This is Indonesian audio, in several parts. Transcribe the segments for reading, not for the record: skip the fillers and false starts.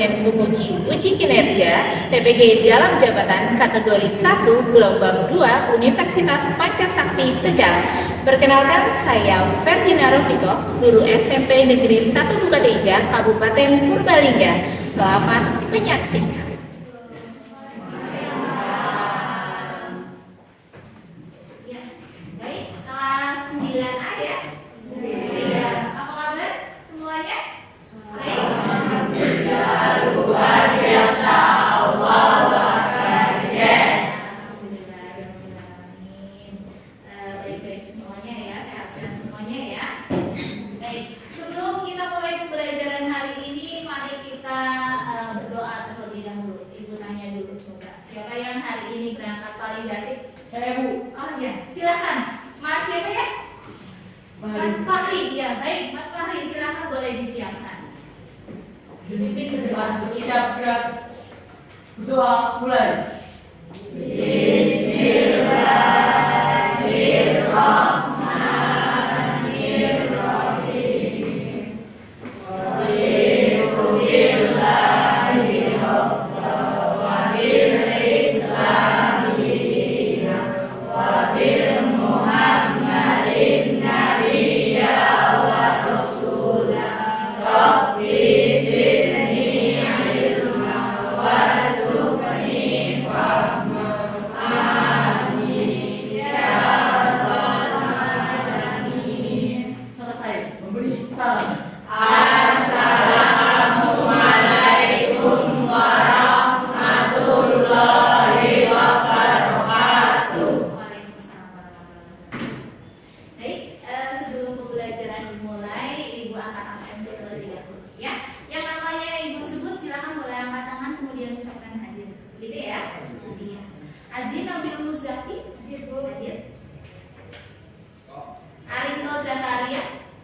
dosen menguji uji kinerja PPG dalam jabatan kategori 1 gelombang 2 Universitas Pancasakti Tegal. Perkenalkan, saya Ferdina Rofiko, guru SMP Negeri 1 Bukateja, Kabupaten Purbalingga. Selamat menyaksikan. Saya, Bu. Oh ya, silakan. Mas siapa ya? Mas Fahri. Ya, baik. Mas Fahri, silakan boleh disiapkan. Dipimpin berdoa. Siap gerak. Berdoa mulai.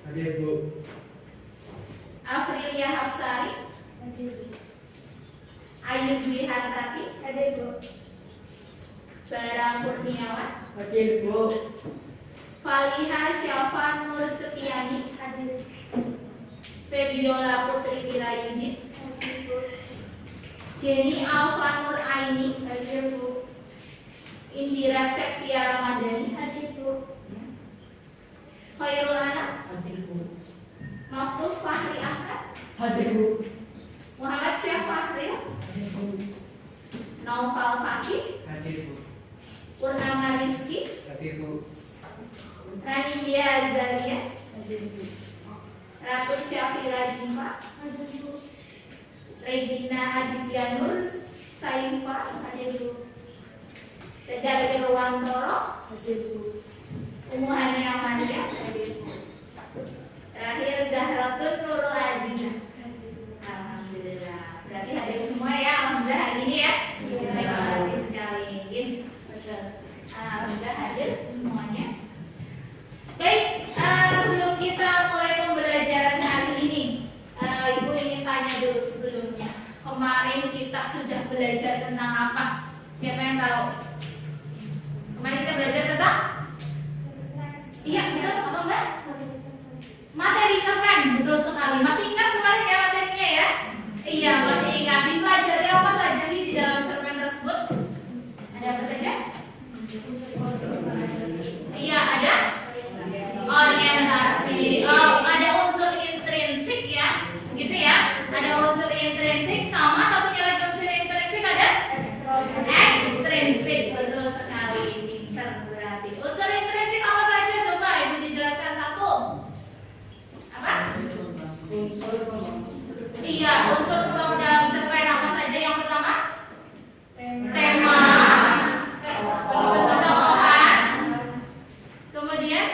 Hadir, Bu. Afrilia Hapsari. Ayu Dwi Hartati. Hadir, Bu. Bara Kurniawan. Hadir, Bu. Faliha Syafa Nur Setiani. Hadir. Febiola Putri Wirayuni. Hadir, Bu. Jenny Alfa Nur Aini. Hadir, Bu. Indira Septia Ramadhani. Hadir, Bu. Khairul Anam. Hadir, Bu. Maftuf Fahri Ahmad. Hadir, Bu. Muhammad Syekh Fahri. Hadir, Bu. Naufal Fakih. Hadir, Bu. Purnama Rizki. Hadir, Bu. Rani Bia Azalia. Hadir, Bu. Ratu Syafira Jimpa. Hadir, Bu. Regina Aditya Nur Saifa. Hadir, Bu. Tegar Irwantoro. Hadir, Bu. Umu Hania Amalia. Hadir, Bu. Terakhir Zahratun Nurul Azizah. Alhamdulillah. Berarti hadir semua ya. Alhamdulillah hari ini ya. Terima kasih sekali. Betul. Alhamdulillah hadir semuanya. Baik, sebelum kita mulai pembelajaran hari ini, Ibu ingin tanya dulu sebelumnya. Kemarin kita sudah belajar tentang apa? Siapa yang tahu? Kemarin kita belajar tentang? Iya, betul apa Mbak? Materi cerpen, betul sekali. Masih ingat kemarin ya materinya ya? Iya, masih ingat. Dipelajari apa saja sih di dalam cerpen tersebut? Ada apa saja? Iya, ada orientasi. Oh, ada unsur intrinsik ya, gitu ya. Ada unsur intrinsik sama satunya lagi unsur intrinsik ada ekstrinsik. Betul sekali. Pinter berarti. Unsur intrinsik apa saja? Coba Ibu dijelaskan satu. Apa? Iya, unsur pembangun dalam cerpen apa saja? Yang pertama, tema, penokohan, kemudian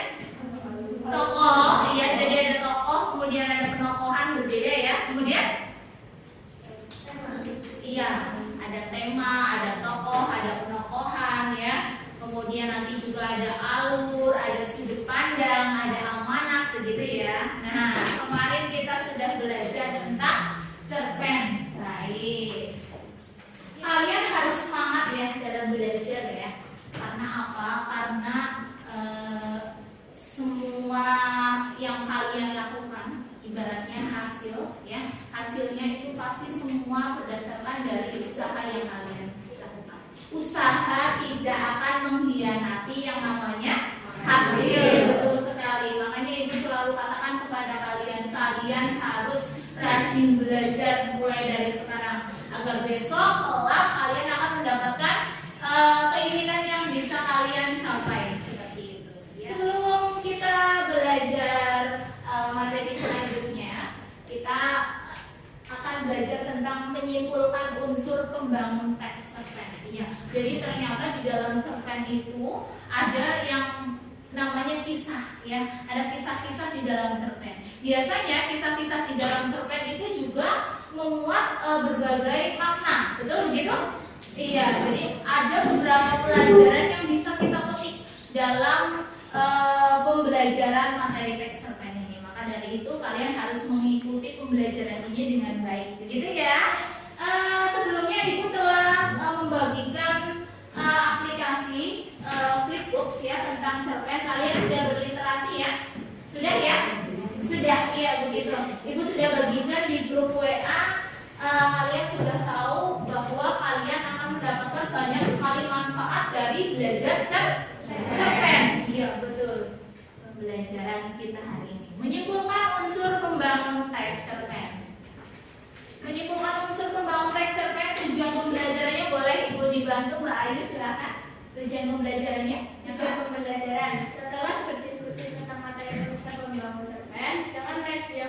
tokoh. Iya, jadi ada tokoh, kemudian ada penokohan, berbeda ya. Kemudian, iya, ada tema, ada tokoh, ada penokohan ya. Kemudian nanti juga ada alur, ada sudut pandang, ada amanat, begitu ya. Nah, kemarin kita sudah belajar tentang cerpen. Baik. Kalian harus semangat ya dalam belajar ya. Karena apa? Karena semua yang kalian lakukan, ibaratnya hasil ya, hasilnya itu pasti semua rajin belajar mulai dari sekarang agar besok kelak kalian akan mendapatkan keinginan yang bisa kalian capai seperti itu. Sebelum kita belajar materi selanjutnya, kita akan belajar tentang menyimpulkan unsur pembangun teks cerpen. Ya, jadi ternyata di dalam cerpen itu ada yang namanya kisah, ya. Ada kisah-kisah di dalam cerpen. Biasanya kisah-kisah di dalam cerpen itu juga memuat berbagai makna, betul begitu? Iya, jadi ada beberapa pelajaran yang bisa kita petik dalam pembelajaran materi teks cerpen ini. Maka dari itu kalian harus mengikuti pembelajaran ini dengan baik, begitu ya. Sebelumnya Ibu telah membagikan aplikasi Flipbooks ya tentang cerpen. Kalian sudah berliterasi ya? Sudah ya? Sudah, iya begitu. Ibu sudah bagikan di grup WA. Kalian sudah tahu bahwa kalian akan mendapatkan banyak sekali manfaat dari belajar cerpen. Iya betul. Pembelajaran kita hari ini menyimpulkan unsur pembangun teks cerpen. Menyimpulkan unsur pembangun teks cerpen, tujuan pembelajarannya boleh Ibu dibantu Mbak Ayu, silakan. Tujuan pembelajarannya? Tujuan pembelajaran setelah berdiskusi tentang materi unsur pembangun cerpen dengan media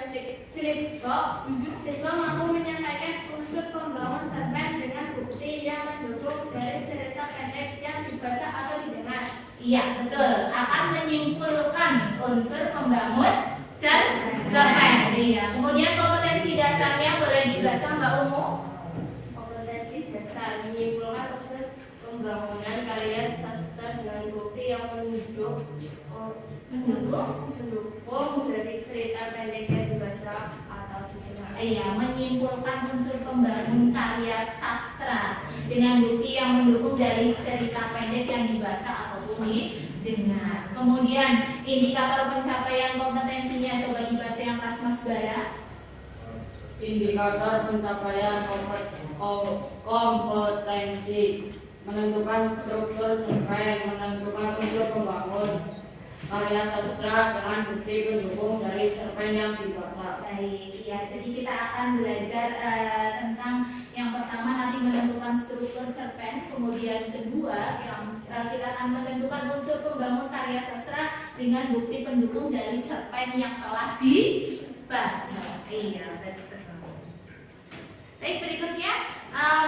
Flipbox, siswa mampu menyampaikan unsur pembangun cerpen dengan bukti yang mendukung dari cerita pendek yang dibaca atau didengar. Iya betul, akan menyimpulkan unsur pembangun cerpen. Iya. Kemudian kompetensi dasarnya boleh dibaca Mbak Umu. Kompetensi dasar menyimpulkan unsur pembangunan karya sastra dengan bukti yang mendukung dari cerita pendek yang dibaca atau didengar. Iya, menyimpulkan unsur pembangun karya sastra dengan bukti yang mendukung dari cerita pendek yang dibaca ataupun didengar. Kemudian indikator pencapaian kompetensinya coba dibaca yang kelas Mas Bara. Indikator pencapaian kompetensi menentukan struktur cerpen, menentukan unsur pembangun karya sastra dengan bukti pendukung dari cerpen yang dibaca. Baik, ya. Jadi kita akan belajar tentang yang pertama nanti menentukan struktur cerpen, kemudian kedua yang kita akan menentukan unsur pembangun karya sastra dengan bukti pendukung dari cerpen yang telah dibaca. Iya, betul. Baik, berikutnya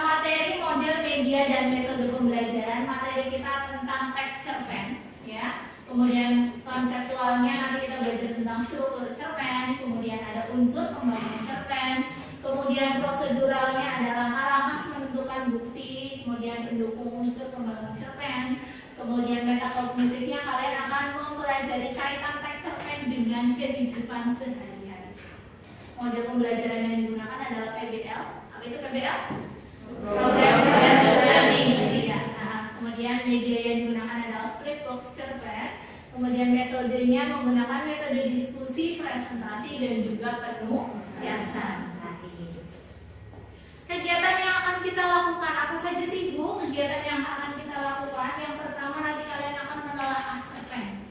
materi, model, media, dan metode pembelajaran. Materi kita tentang teks cerpen, ya. Kemudian konseptualnya nanti kita belajar tentang struktur cerpen, kemudian ada unsur pembangunan cerpen, kemudian proseduralnya ada langkah-langkah menentukan bukti, kemudian pendukung unsur pembangunan cerpen, kemudian metakognitifnya kalian akan mempelajari kaitan teks cerpen dengan kehidupan sehari-hari. Model pembelajaran yang digunakan adalah PBL. Apa itu PBL? Program Learning. Ya. Kemudian media yang digunakan adalah Flipbox cerpen. Kemudian metodenya menggunakan metode diskusi, presentasi, dan juga penulisan. Kegiatan yang akan kita lakukan apa saja sih Bu? Kegiatan yang akan kita lakukan yang pertama nanti kalian akan menelaah cerpen.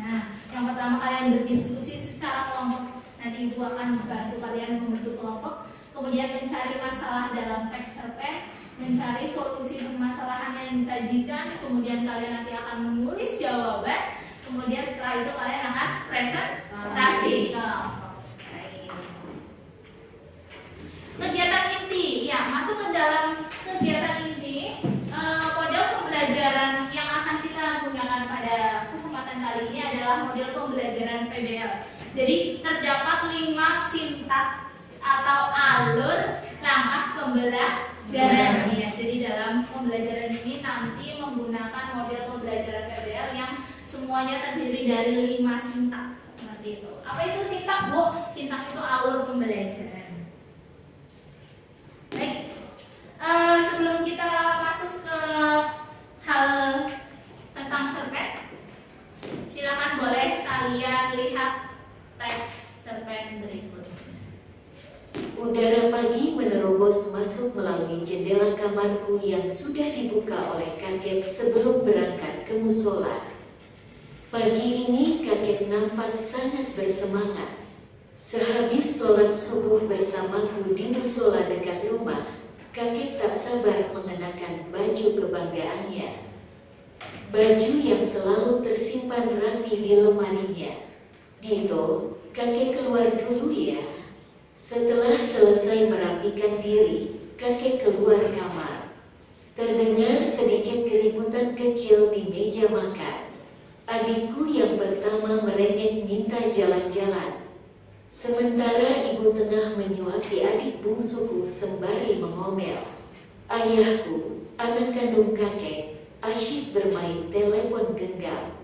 Nah, yang pertama kalian berdiskusi secara kelompok. Nanti Ibu akan membantu kalian membentuk kelompok. Kemudian mencari masalah dalam teks cerpen, mencari solusi permasalahan yang disajikan. Kemudian kalian nanti akan menulis jawaban. Kemudian setelah itu kalian akan presentasi ke kelompok. Kegiatan inti, ya masuk ke dalam kegiatan inti. Model pembelajaran yang akan kita gunakan pada kesempatan kali ini adalah model pembelajaran PBL. Jadi terdapat 5 sintak atau alur langkah pembelajaran. Ya, jadi dalam pembelajaran ini nanti menggunakan model pembelajaran PBL yang semuanya terdiri dari 5 sintak seperti itu. Apa itu sintak, Bu? Sintak itu alur pembelajaran. Baik, sebelum kita masuk ke hal tentang cerpen, silakan boleh kalian lihat teks cerpen berikut. Udara pagi menerobos masuk melalui jendela kamarku yang sudah dibuka oleh kakek sebelum berangkat ke musola. Pagi ini kakek nampak sangat bersemangat. Sehabis sholat subuh bersamaku di musola dekat rumah, kakek tak sabar mengenakan baju kebanggaannya. Baju yang selalu tersimpan rapi di lemarinya. Dito, kakek keluar dulu ya. Setelah selesai merapikan diri, kakek keluar kamar. Terdengar sedikit keributan kecil di meja makan. Adikku yang pertama merengek minta jalan-jalan. Sementara ibu tengah menyuapi adik bungsuku sembari mengomel. Ayahku, anak kandung kakek, asyik bermain telepon genggam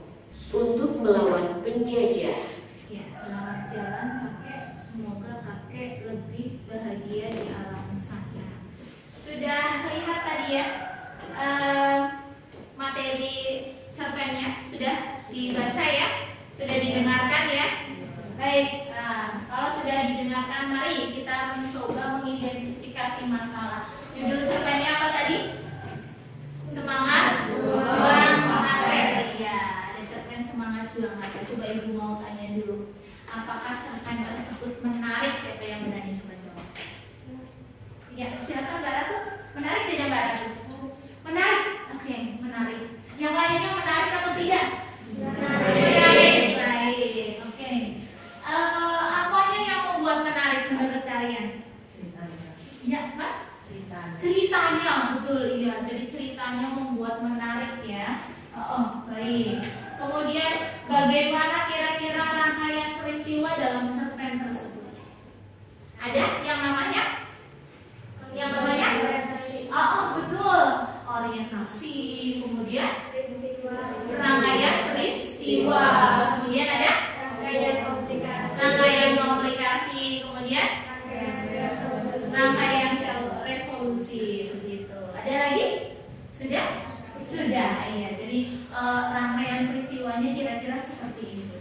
untuk melawan penjajah. Ya, selamat jalan kakek. Semoga kakek lebih bahagia di alam sana. Sudah lihat tadi ya materi cerpennya, sudah dibaca ya, sudah didengarkan ya. Baik, kalau sudah didengarkan, mari kita mencoba mengidentifikasi masalah. Judul cerpennya apa tadi? Semangat juang kakek. Ya, ada cerpen semangat juang kakek. Coba ibu mau tanya dulu, apakah cerpen tersebut menarik? Siapa yang berani coba jawab? Ya, silakan Mbak Ratu. Menarik tidak Mbak Ratu? Menarik. Oke, menarik. Yang lainnya menarik atau tidak? Menarik. Baik. Oke. Apanya yang membuat menarik menurut kalian? Ceritanya. Ya, Mas? Ceritanya, betul. Iya, jadi ceritanya membuat menarik ya. Baik. Kemudian bagaimana kira-kira rangkaian peristiwa dalam cerpen tersebut? Ada yang namanya? Yang namanya? Betul. Orientasi. Kemudian rangkaian peristiwa. Kemudian ada? Rangkaian komplikasi. Kemudian rangkaian resolusi. Begitu. Ada lagi? Sudah? Sudah. Iya. Jadi rangkaian peristiwanya kira-kira seperti itu.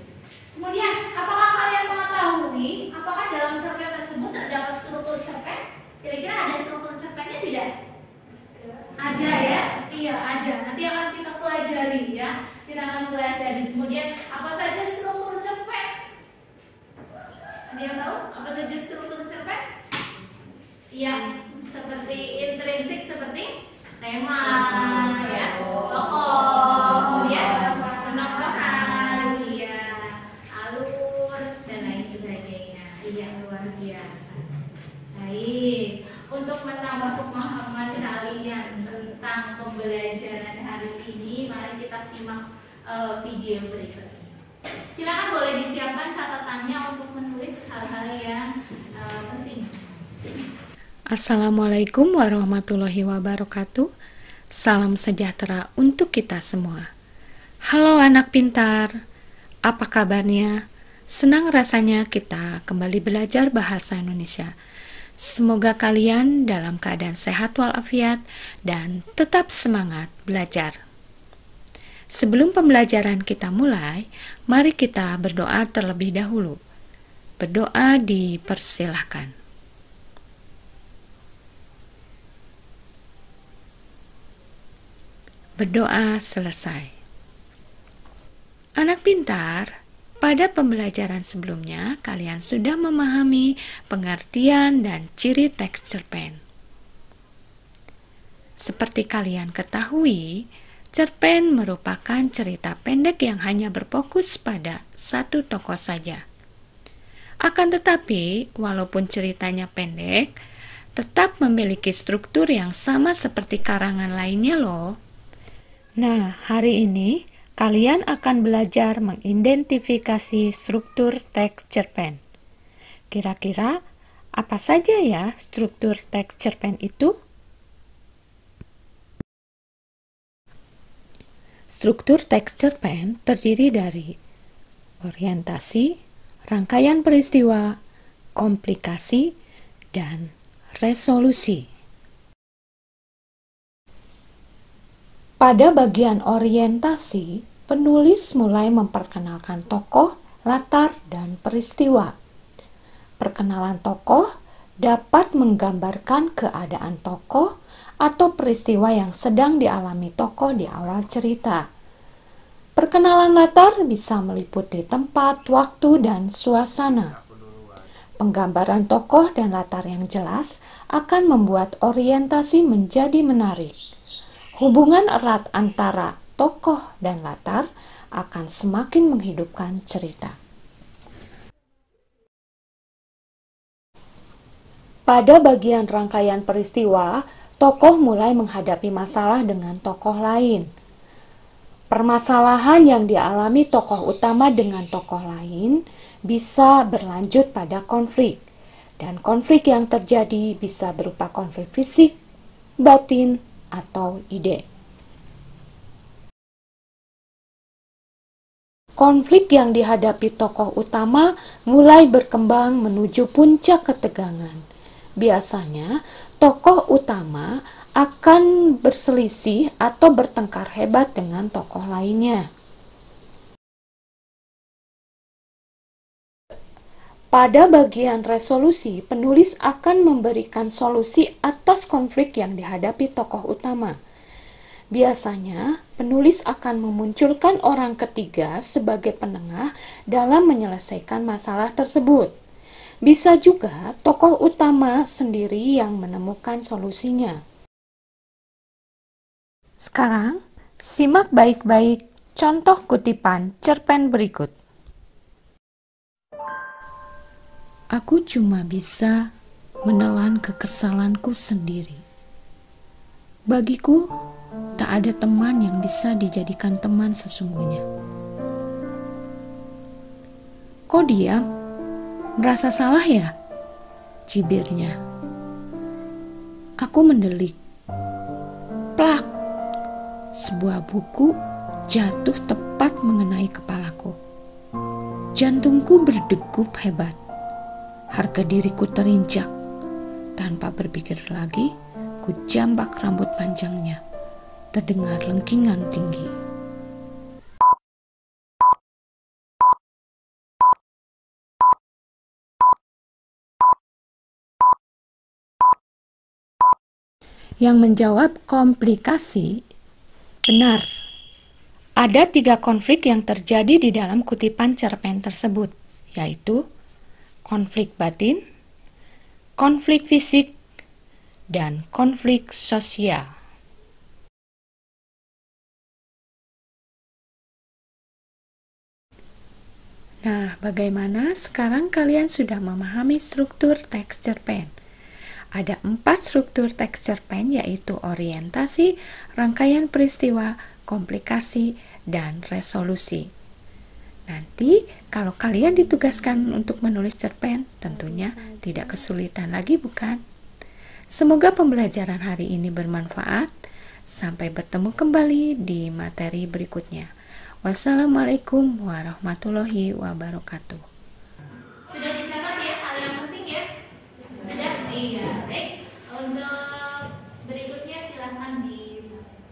Kemudian, apakah kalian mengetahui apakah dalam cerpen tersebut terdapat struktur cerpen? Kira-kira ada struktur cerpennya tidak? Ada ya? Iya, ada. Nanti akan kita pelajari ya. Kita akan pelajari. Kemudian, apa saja struktur cerpen? Ada yang tahu apa saja struktur cerpen? Iya, seperti intrinsik, seperti tema, ya, tokoh, kemudian penokohan, iya, alur dan lain sebagainya. Iya, luar biasa. Baik, untuk menambah pemahaman kalian tentang pembelajaran hari ini, mari kita simak video berikut ini. Silakan boleh disiapkan catatannya untuk menulis hal-hal yang penting. Assalamualaikum warahmatullahi wabarakatuh. Salam sejahtera untuk kita semua. Halo anak pintar, apa kabarnya? Senang rasanya kita kembali belajar bahasa Indonesia. Semoga kalian dalam keadaan sehat walafiat dan tetap semangat belajar. Sebelum pembelajaran kita mulai, mari kita berdoa terlebih dahulu. Berdoa dipersilahkan. Berdoa selesai. Anak pintar, pada pembelajaran sebelumnya kalian sudah memahami pengertian dan ciri teks cerpen. Seperti kalian ketahui, cerpen merupakan cerita pendek yang hanya berfokus pada satu tokoh saja. Akan tetapi, walaupun ceritanya pendek, tetap memiliki struktur yang sama seperti karangan lainnya loh. Nah, hari ini kalian akan belajar mengidentifikasi struktur teks cerpen. Kira-kira apa saja ya struktur teks cerpen itu? Struktur teks cerpen terdiri dari orientasi, rangkaian peristiwa, komplikasi, dan resolusi. Pada bagian orientasi, penulis mulai memperkenalkan tokoh, latar, dan peristiwa. Perkenalan tokoh dapat menggambarkan keadaan tokoh atau peristiwa yang sedang dialami tokoh di awal cerita. Perkenalan latar bisa meliputi tempat, waktu, dan suasana. Penggambaran tokoh dan latar yang jelas akan membuat orientasi menjadi menarik. Hubungan erat antara tokoh dan latar akan semakin menghidupkan cerita. Pada bagian rangkaian peristiwa, tokoh mulai menghadapi masalah dengan tokoh lain. Permasalahan yang dialami tokoh utama dengan tokoh lain bisa berlanjut pada konflik, dan konflik yang terjadi bisa berupa konflik fisik, batin, atau ide. Konflik yang dihadapi tokoh utama mulai berkembang menuju puncak ketegangan. Biasanya, tokoh utama akan berselisih atau bertengkar hebat dengan tokoh lainnya. Pada bagian resolusi, penulis akan memberikan solusi atas konflik yang dihadapi tokoh utama. Biasanya, penulis akan memunculkan orang ketiga sebagai penengah dalam menyelesaikan masalah tersebut. Bisa juga tokoh utama sendiri yang menemukan solusinya. Sekarang, simak baik-baik contoh kutipan cerpen berikut. Aku cuma bisa menelan kekesalanku sendiri. Bagiku, tak ada teman yang bisa dijadikan teman sesungguhnya. Kok diam? Merasa salah ya? Cibirnya. Aku mendelik. Plak! Sebuah buku jatuh tepat mengenai kepalaku. Jantungku berdegup hebat. Harga diriku terinjak. Tanpa berpikir lagi, ku jambak rambut panjangnya. Terdengar lengkingan tinggi. Yang menjawab komplikasi, benar. Ada 3 konflik yang terjadi di dalam kutipan cerpen tersebut, yaitu konflik batin, konflik fisik, dan konflik sosial. Nah, bagaimana sekarang kalian sudah memahami struktur teks cerpen? Ada 4 struktur teks cerpen, yaitu orientasi, rangkaian peristiwa, komplikasi, dan resolusi. Nanti, kalau kalian ditugaskan untuk menulis cerpen, tentunya tidak kesulitan lagi, bukan? Semoga pembelajaran hari ini bermanfaat. Sampai bertemu kembali di materi berikutnya. Wassalamualaikum warahmatullahi wabarakatuh. Sudah dicatat ya hal yang penting ya? Sudah? Iya, baik. Untuk berikutnya silahkan diselesaikan.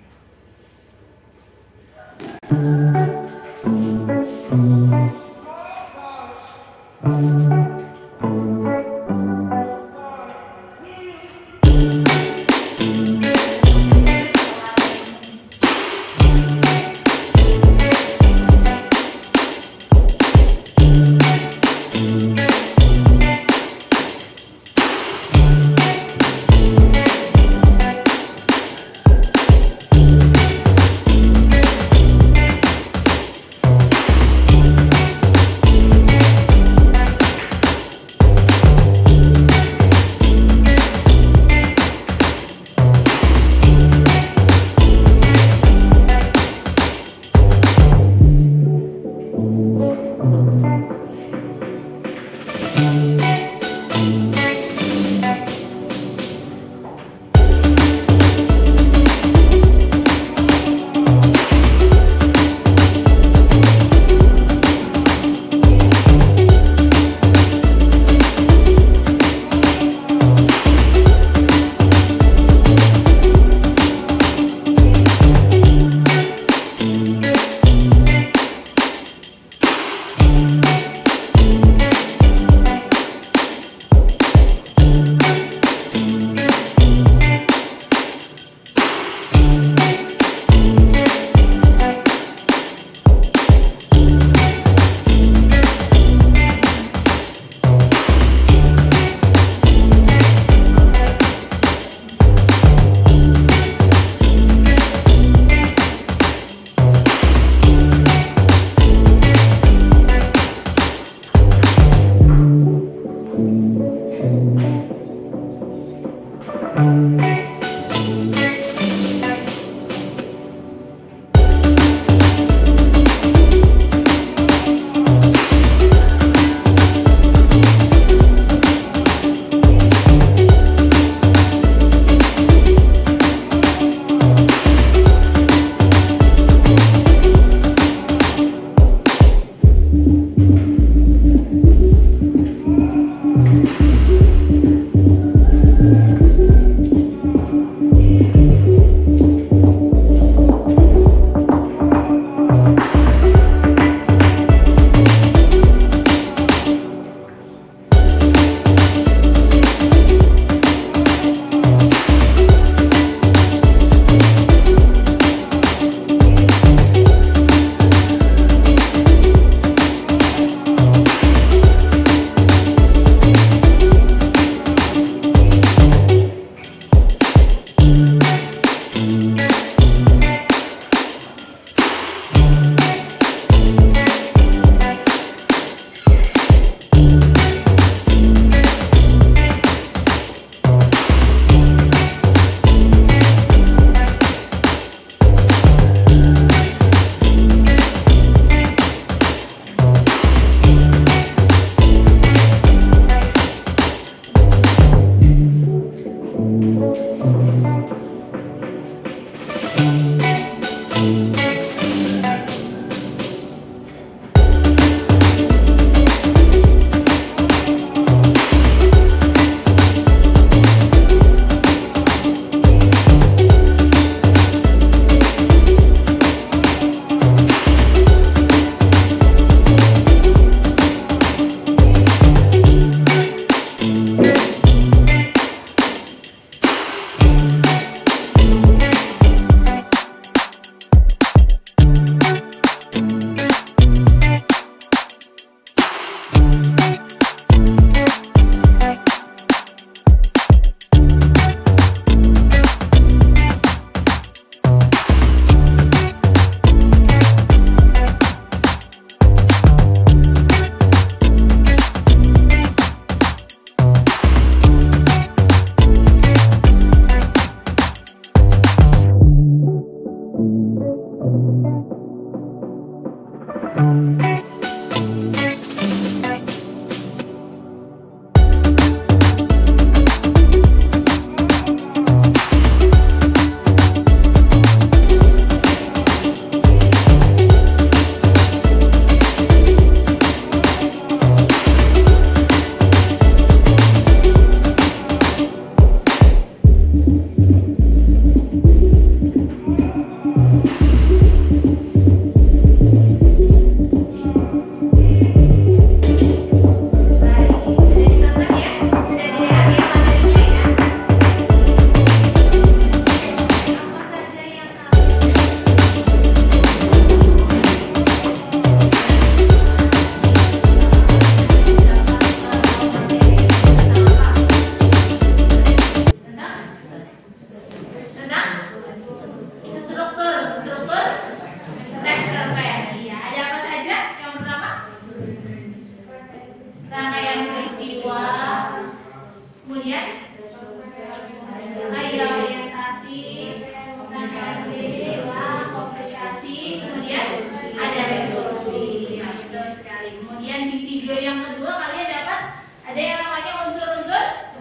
Kemudian di video yang kedua kalian dapat ada yang namanya unsur-unsur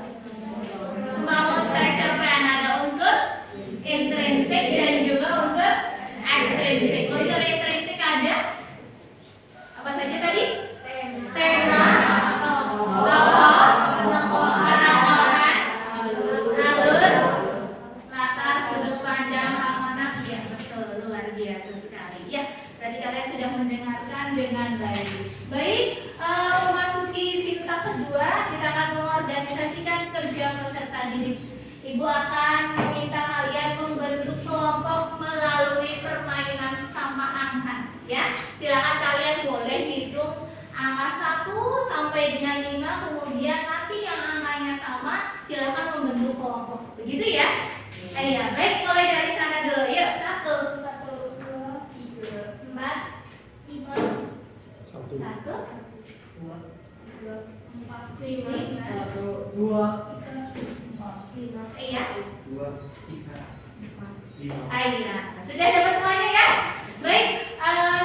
pembangun cerpen. Ada unsur intrinsik dan juga unsur ekstrinsik. Unsur intrinsik ada apa saja tadi? Tema, tokoh, orang-orang, alur, latar, sudut pandang, amanat. Ya betul, luar biasa sekali. Ya, berarti kalian sudah mendengarkan dengan baik. Baik, memasuki sintak kedua, kita akan mengorganisasikan kerja peserta didik. Ibu akan meminta kalian membentuk kelompok melalui permainan sama angka. Ya, silakan kalian boleh hitung angka 1 sampai dengan 5, kemudian nanti yang angkanya sama silakan membentuk kelompok. Begitu ya? Iya, baik, mulai dari sana dulu. Yuk, 1, 2, 3, 4, 5, 1, 2, 4, 5, 1, 2, 5. Iya. 2, 3, 5. Iya, sudah dapat semuanya ya? Baik,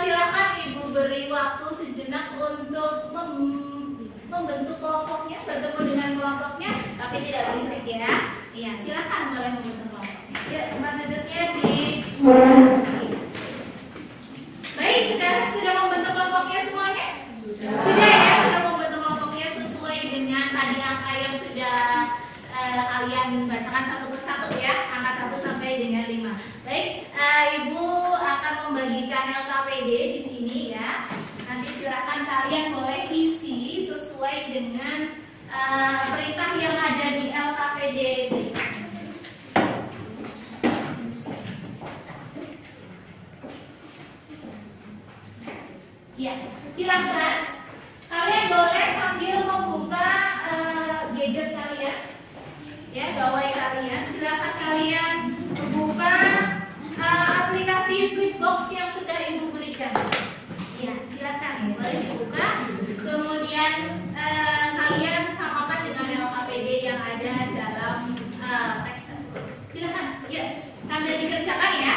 silakan Ibu beri waktu sejenak untuk membentuk kelompoknya, bertemu dengan kelompoknya, tapi tidak berisik ya. Iya, silakan kalian membentuk kelompoknya. Ya, tempat duduknya di. Baik, sudah membentuk kelompoknya semuanya? Sudah ya, sudah membentuk kelompoknya sesuai dengan tadi angka yang sudah kalian bacakan satu persatu ya, angka 1 sampai dengan 5. Baik, Ibu akan membagikan LKPD di sini ya. Nanti silakan kalian boleh isi sesuai dengan perintah yang ada di LKPD. Ya, silakan kalian boleh sambil membuka gadget kalian. Ya, gawai kalian, silakan kalian membuka aplikasi Flipbox yang sudah Ibu berikan. Ya, silakan boleh dibuka. Kemudian kalian samakan dengan LKPD yang ada dalam teks tersebut. Silakan, yuk sambil dikerjakan ya.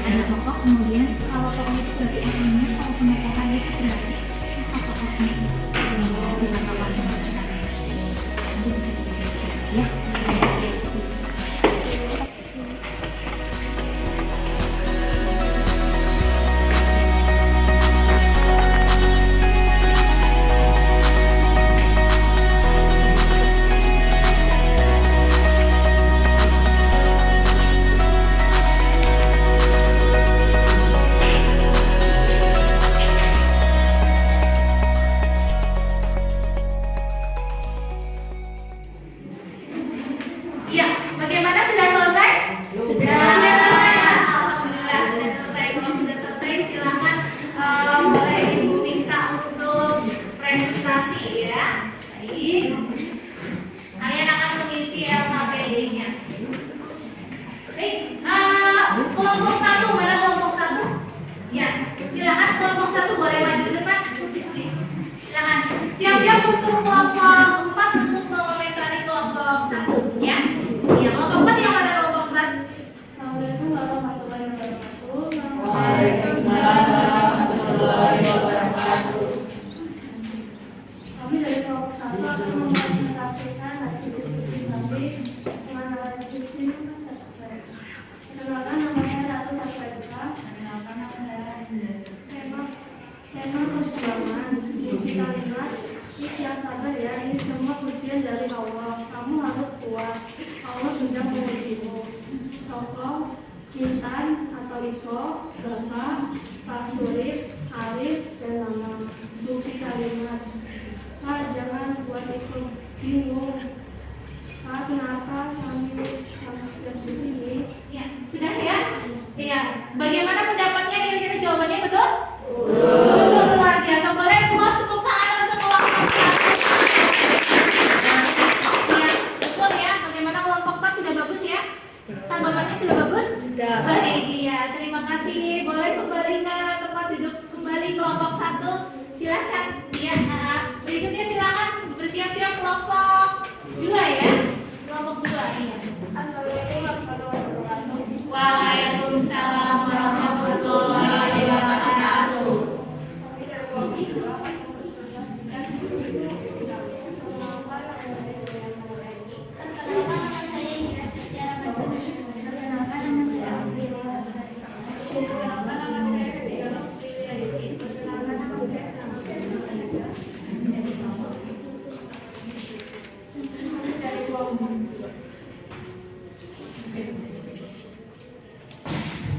Ada tokoh, kemudian kalau tokoh itu berarti orangnya, kalau pemecahannya itu berarti siapa tokohnya, siapa tokohnya, nanti bisa diisi ya. mempresentasikan hasil diskusi kami dengan alat diskusi saya. Perkenalkan, nama saya Ratu Safarika. Perkenalkan, nama saya Indra. Tema perjuangan di kalimat yang sabar ya, ini semua pujian dari Allah. Kamu harus kuat, Allah sudah mengujimu. Tokoh Intan atau Iko, Bapak, Pak Surip, Arif, dan nama. Bukti kalimat. Pak, jangan buat itu bingung. Pak, kenapa kami di sini? Ya, sudah ya? Iya. Bagaimana pendapatnya? Kira-kira jawabannya betul? Betul, luar biasa. Boleh puas tepuk tangan untuk kelompok 1. Iya, betul ya. Bagaimana kelompok 4 sudah bagus ya? Tanggapannya sudah bagus? Sudah. Baik, iya. Terima kasih. Boleh kembali ke tempat duduk kembali kelompok 1. Silakan. Iya. Berikutnya silakan bersiap-siap kelompok 2 ya. Kelompok 2 iya. Assalamualaikum warahmatullahi wabarakatuh. Waalaikumsalam warahmatullahi wabarakatuh. Perkenalkan, nama saya Indra Secara Madani. Perkenalkan, nama saya Afri Muhammad. Perkenalkan, nama saya Febiano Sriwiyaiti. Perkenalkan, nama saya dari kelompok.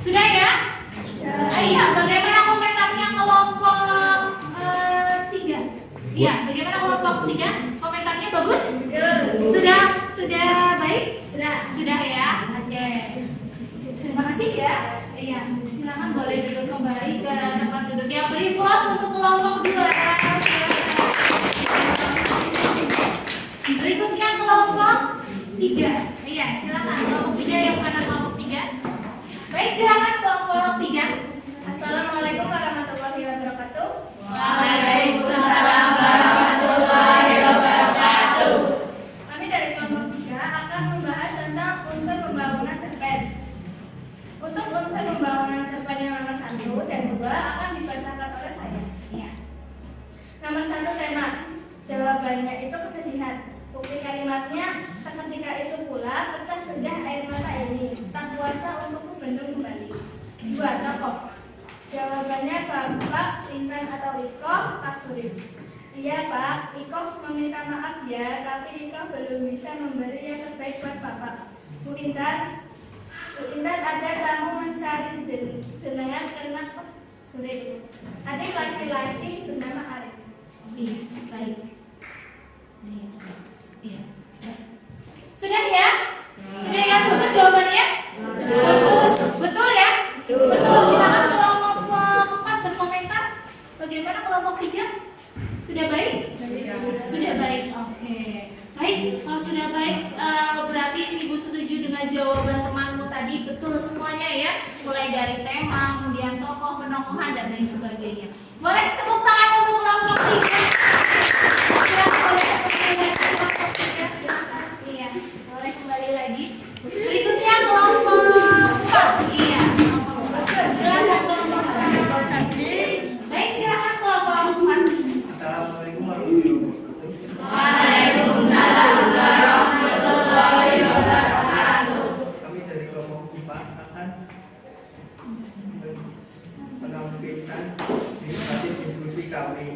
Sudah ya? Iya, bagaimana komentarnya kelompok 3? Iya, bagaimana kelompok 3? Komentarnya bagus? Sudah baik? Sudah ya? Oke. Terima kasih ya. Iya, silakan boleh duduk kembali ke tempat duduk yang beri plus untuk kelompok 2. Berikutnya kelompok 3. Iya, silakan kelompok 3 yang mana kelompok 3? Baik, silakan kelompok 3. Assalamualaikum warahmatullahi wabarakatuh. Waalaikumsalam warahmatullahi wabarakatuh. Kami dari kelompok 3 akan membahas tentang unsur pembangunan cerpen. Untuk unsur pembangunan cerpen yang nomor 1 dan 2 akan dibacakan oleh saya. Iya. Nomor 1 tema. Jawabannya itu kesedihan. Bukti kalimatnya, seketika itu pula pecah sudah air mata ini. Tak kuasa untuk membendung kembali. 2 tokoh. Jawabannya Bapak, Intan atau Iko, Pak Surip. Iya Pak, Iko meminta maaf ya, tapi Iko belum bisa memberi yang terbaik buat Bapak. Bu Intan ada tamu mencari jenengan karena Surip. Adik laki-laki bernama Arif. Iya, baik. Iya. Sudah ya? Sudah ya? Bagus jawabannya? Bagus. Betul ya? Betul. Silakan kelompok 4 berkomentar. Bagaimana kelompok 3? Sudah baik? Sudah baik. Oke. Baik, kalau sudah baik berarti Ibu setuju dengan jawaban temanmu tadi. Betul semuanya ya. Mulai dari tema, kemudian tokoh, penokohan dan lain sebagainya. Boleh tepuk tangan untuk kelompok 3. Iya, boleh kembali lagi. Berikutnya kelompok 4. Iya, kelompok 4. Silakan kelompok 4. Baik, silakan kelompok 4. Assalamualaikum warahmatullahi wabarakatuh. Waalaikumsalam warahmatullahi wabarakatuh. Kami dari kelompok 4 akan menampilkan hasil diskusi kami.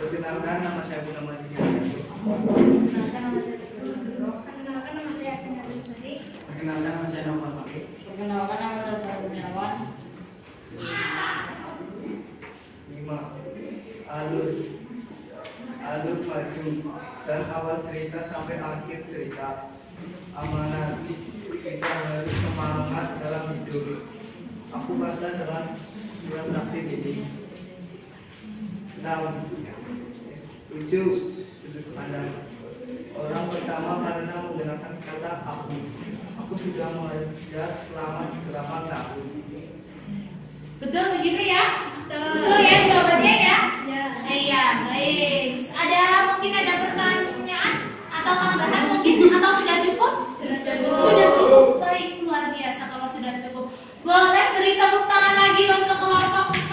Perkenalkan, nama saya Muhammad Jian. Perkenalkan, nama saya Cina Rizali. Perkenalkan, nama saya Nomor Maki. Perkenalkan, nama saya Kurniawan. 5. Alur maju dan awal cerita sampai akhir cerita. Amanat, kita harus semangat dalam hidup. Aku pasrah dengan surat takdir ini. 6. 7. Sudut pandang. Orang pertama karena menggunakan kata aku. Aku sudah mengajar selama 8 tahun. Betul begitu ya? Betul ya jawabannya ya? Ya. Iya, baik. Mungkin ada pertanyaan atau tambahan mungkin atau sudah cukup? Sudah cukup. Baik, luar biasa kalau sudah cukup. Boleh beri tepuk tangan lagi untuk kelompok 4.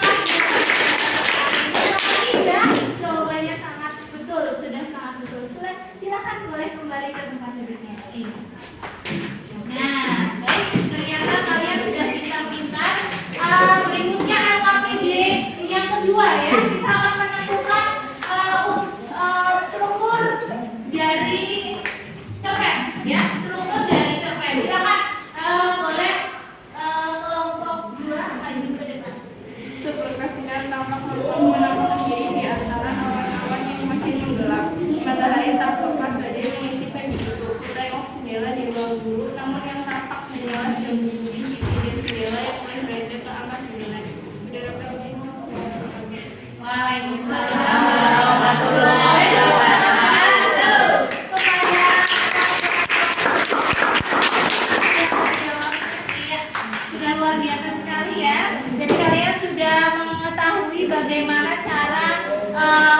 Terima kasih ya. Jawabannya sangat betul boleh kembali ke tempat duduknya. Nah, baik, ternyata kalian sudah pintar-pintar. Berikutnya LKPD yang kedua ya, kita akan menentukan struktur dari cerpen ya, struktur dari cerpen. Silakan boleh kelompok 2 maju ke depan. Sepertikan tampak menampakkan diri di antara awan-awan yang makin menggelap. Matahari tak lepas saja mengisikan itu. Tengok jendela di ruang guru, namun yang tampak hanyalah jambu di jendela yang mulai beranjak ke atas jendela. Saudara Feldi, Waalaikumsalam warahmatullahi wabarakatuh. Iya, sudah luar biasa sekali ya. Jadi kalian sudah mengetahui bagaimana cara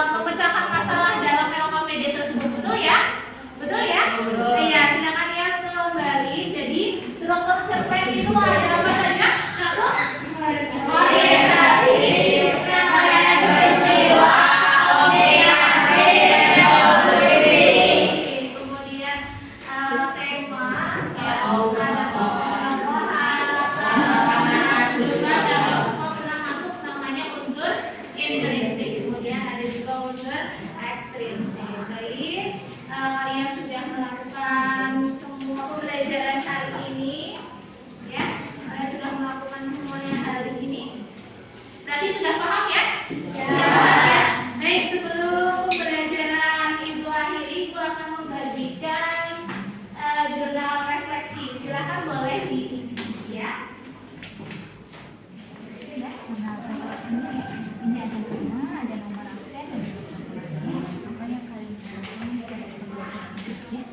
memecahkan masalah dalam LKPD tersebut, betul ya? Betul ya? Iya, silakan ya kembali. Jadi struktur cerpen itu ada apa saja? Satu, orientasi, peristiwa, komunikasi, teori. Kemudian tema, ya, ada tokoh-tokohan, juga dalam semua pernah masuk namanya unsur intrinsik. Kemudian ada juga unsur ekstrinsik. Baik, kalian sudah melakukan semua pembelajaran hari ini, ya? Kalian sudah melakukan semuanya hari ini. Berarti sudah paham ya? Sudah paham ya? Baik, sebelum pembelajaran Ibu akhiri, Ibu akan membagikan jurnal refleksi. Silakan boleh diisi ya. Sudah, jurnal refleksinya ini ada nama, ada nomor absen, ada informasi apa yang kalian lakukan pada pembelajaran ya.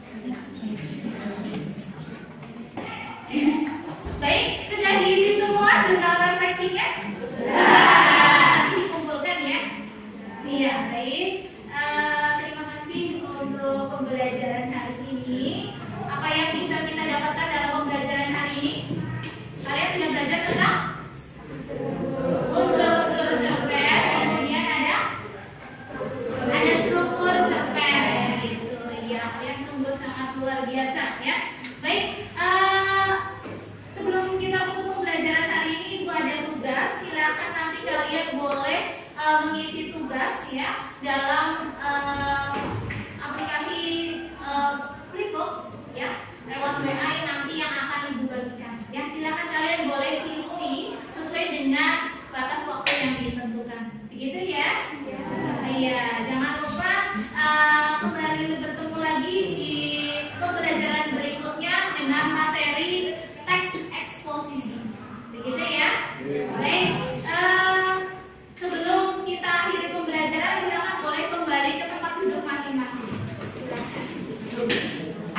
Baik, sudah diisi semua jurnal refleksinya? Sudah. Dikumpulkan ya? Iya, baik. Terima kasih untuk pembelajaran hari ini. Apa yang bisa kita dapatkan dalam pembelajaran hari ini? Kalian sudah belajar tentang unsur-unsur cerpen, kemudian ada struktur cerpen gitu. Iya, kalian sungguh sangat luar biasa ya. Baik, sebelum kita tutup pembelajaran hari ini, Ibu ada tugas. Silakan nanti kalian boleh mengisi tugas ya dalam aplikasi Flipbox ya, lewat WA nanti yang akan Ibu bagikan. Ya, silakan kalian boleh isi sesuai dengan batas waktu yang ditentukan. Begitu ya? Iya, jangan lupa kembali bertemu lagi di pembelajaran berikutnya dengan materi teks eksposisi. Begitu ya? Baik. Sebelum kita akhiri pembelajaran, silakan boleh kembali ke tempat duduk masing-masing.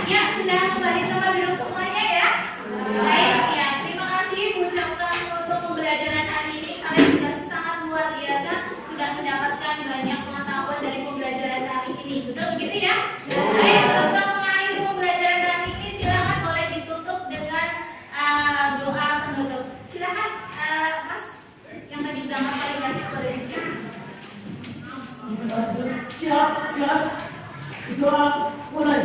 Ya, sudah kembali ke tempat duduk semuanya ya? Baik, ya. Terima kasih ucapkan untuk pembelajaran hari ini. Kalian sudah sangat luar biasa, sudah mendapatkan banyak pengetahuan dari pembelajaran hari ini. Betul begitu ya? Baik, untuk mengakhiri pembelajaran hari ini, silakan boleh ditutup dengan doa penutup. Silakan, Mas, yang tadi berangkat validasi boleh disiapkan. Siap, doa mulai.